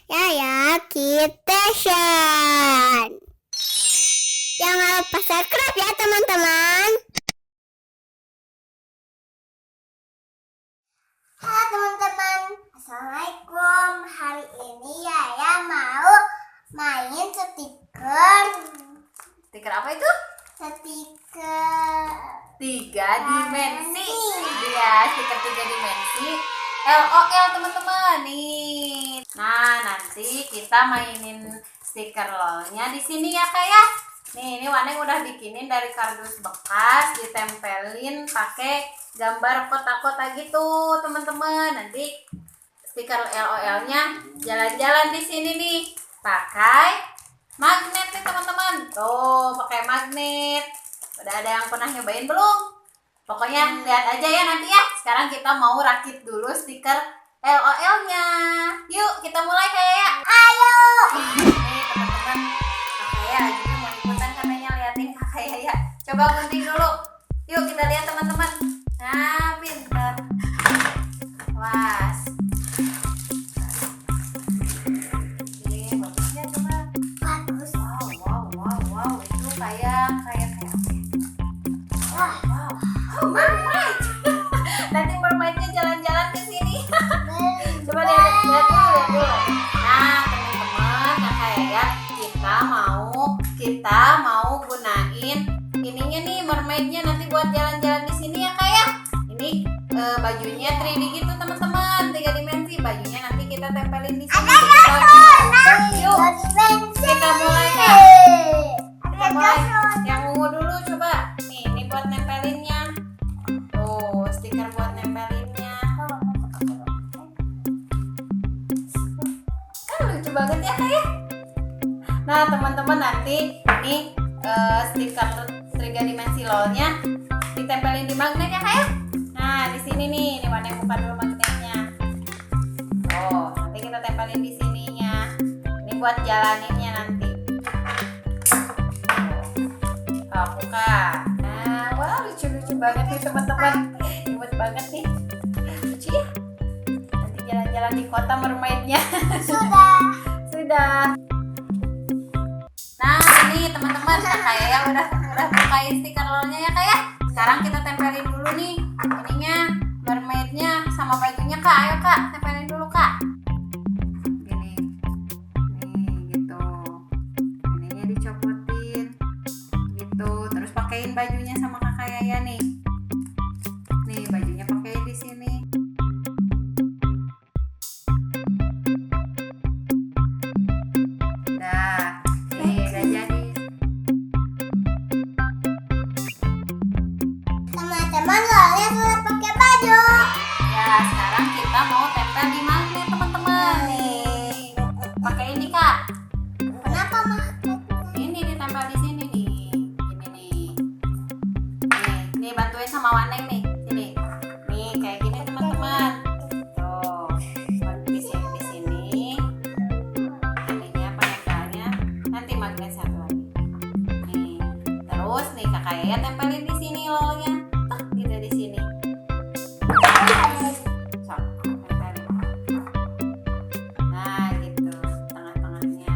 Yaya Kitchen. Jangan lupa subscribe ya teman-teman. Halo teman-teman, Assalamualaikum. Hari ini Yaya mau main stiker. Stiker apa itu? Stiker 3 dimensi. Iya, stiker 3 dimensi. LOL teman-teman nih. Nah, nanti kita mainin stiker LOL-nya di sini ya Kak ya. Nih, ini Waneng udah bikinin dari kardus bekas, ditempelin pakai gambar kotak-kotak gitu, teman-teman. Nanti stiker LOL-nya jalan-jalan di sini nih. Pakai magnet nih, teman-teman. Tuh, pakai magnet. Udah ada yang pernah nyobain belum? Pokoknya lihat aja ya nanti ya. Sekarang kita mau rakit dulu stiker LOL-nya. Yuk, kita mulai Kak Yaya. Ayo. Nih teman-teman, Kak Yaya juga mau ikutan katanya, liatin Kak Yaya. Coba gunting dulu. Yuk kita lihat teman-teman. Nah, pintar. Was. Oke, bagusnya coba. Bagus. Wow. Itu kayak wow. Oh, mermaid. Nanti mermaidnya jalan-jalan ke sini. Coba lihat dulu. Nah, teman-teman, Kak Yaya, kita mau gunain ininya nih, mermaidnya nanti buat jalan-jalan di sini ya Kak ya. Ini bajunya 3D gitu teman-teman, 3 dimensi. Bajunya nanti kita tempelin di sini. Yuk, kita mulai Kak. Kita mulai. Yang ungu dulu coba. Nih, ini buat nempelinnya. Tuh, stiker buat nempelinnya. Kan lucu banget ya Kak ya. Nah, teman-teman, nanti ini stiker 3 dimensi LOL-nya ditempelin di magnet ya Kak ya. Nah, di sini nih, ini warna buka dulu magnetnya. Oh, nanti kita tempelin di sininya. Ini buat jalaninnya nanti. Oh, buka. Nah, wah lucu-lucu banget nih teman-teman. Imut banget nih. Lucu ya. Nanti jalan-jalan di kota mermaidnya. Sudah. Nah, ini teman-teman, Kak Yaya udah bukain stiker LOL-nya ya Kak ya. Sekarang kita tempelin dulu nih ininya, mermaidnya sama bajunya Kak. Ayo Kak, tempelin dulu Kak. Gini. Nih, gitu. Ininya dicopotin. Gitu. Terus pakein bajunya sama Kak Yaya nih. Nih, bajunya pakein di sini. Dah. Nih, udah jadi. Teman-teman, LOL-nya sudah pakai baju. Ya, sekarang kita mau tempel di magnet teman-teman. Nih, pakai ini Kak. Kenapa magnetnya? Ini ditempel di sini nih. Ini nih. Nih bantuin sama Waneng nih. Sini. Nih kayak gini teman-teman. Tuh. Di sini. Ininya penempelnya. Nanti magnet satu lagi. Nih. Terus nih Kakak Yaya tempelin di sini LOL-nya. Tuh, gitu di sini. Sok, tempelin. Nah, gitu. Tengah-tengahnya.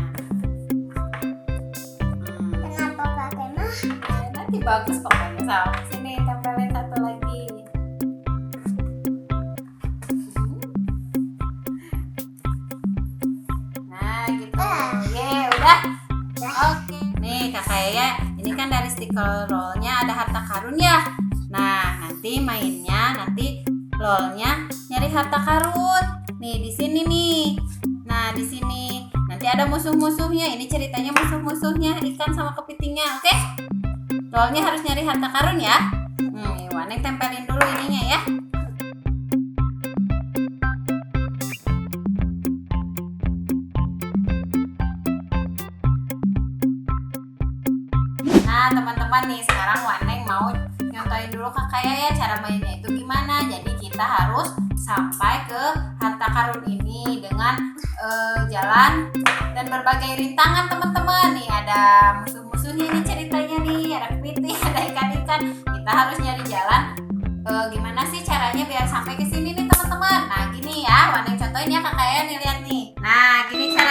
Kenapa pakai magnet? Nanti bagus pokoknya. So, sini tempelin satu lagi. Nah, gitu. Udah. Oke. Nih, Kak Yaya, ini kan dari stiker LOL-nya ada harta karun ya. Nah, nanti mainnya LOL-nya nyari harta karun. Nih, di sini nih. Nah, di sini. Nanti ada musuh-musuhnya. Ini ceritanya musuh-musuhnya ikan sama kepitingnya, oke? LOL-nya harus nyari harta karun ya. Waneng tempelin dulu ininya ya. Nah, teman-teman nih, sekarang Waneng mau nyontohin dulu ke Kak Yaya cara mainnya itu gimana. Jadi kita harus sampai ke harta karun ini dengan jalan dan berbagai rintangan teman-teman. Nih ada musuh-musuhnya nih ceritanya nih, ada kepiting, ada ikan-ikan. Kita harus nyari jalan. Gimana sih caranya biar sampai ke sini nih teman-teman? Nah gini ya, Waneng contohin ya Kak Yaya nih, lihat nih. Nah gini cara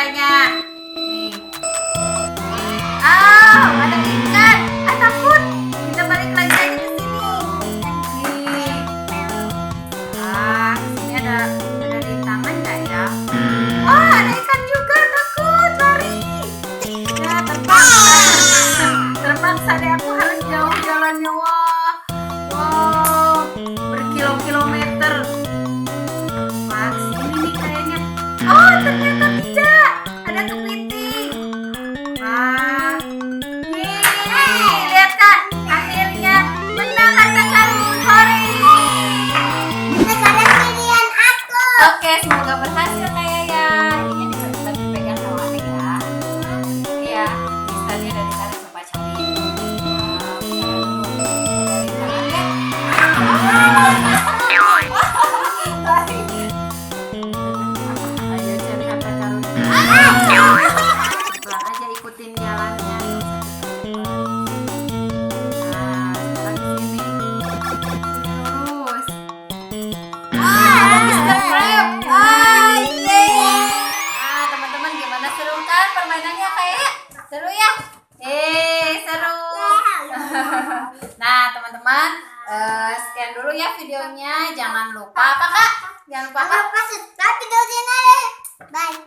ternyata tidak. Ada kepiting. Yeay, lihat Kak, akhirnya menang harta karun. Hore. Sekarang pilihan aku. Oke, semoga berhasil Kak Yaya. Ini bisa dipegang sama Adik ya. Iya, listanya dari sana coba cari. Dari tangan ya. Ayo cari harta karun. Pelan aja ikutin jalannya. Nah, sekarang ke sini. Lurus. Ada Mr. Crab. Yeay. Nah, teman-teman gimana, seru kan permainannya kayak? Seru ya? Seru. Nah, teman-teman, sekian dulu ya videonya. Jangan lupa apa Kak? Jangan lupa apa? Jangan lupa subscribe video channel. Bye.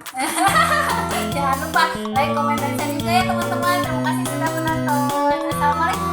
Jangan lupa like, komen, dan share juga ya teman-teman. Terima kasih sudah menonton. Assalamualaikum.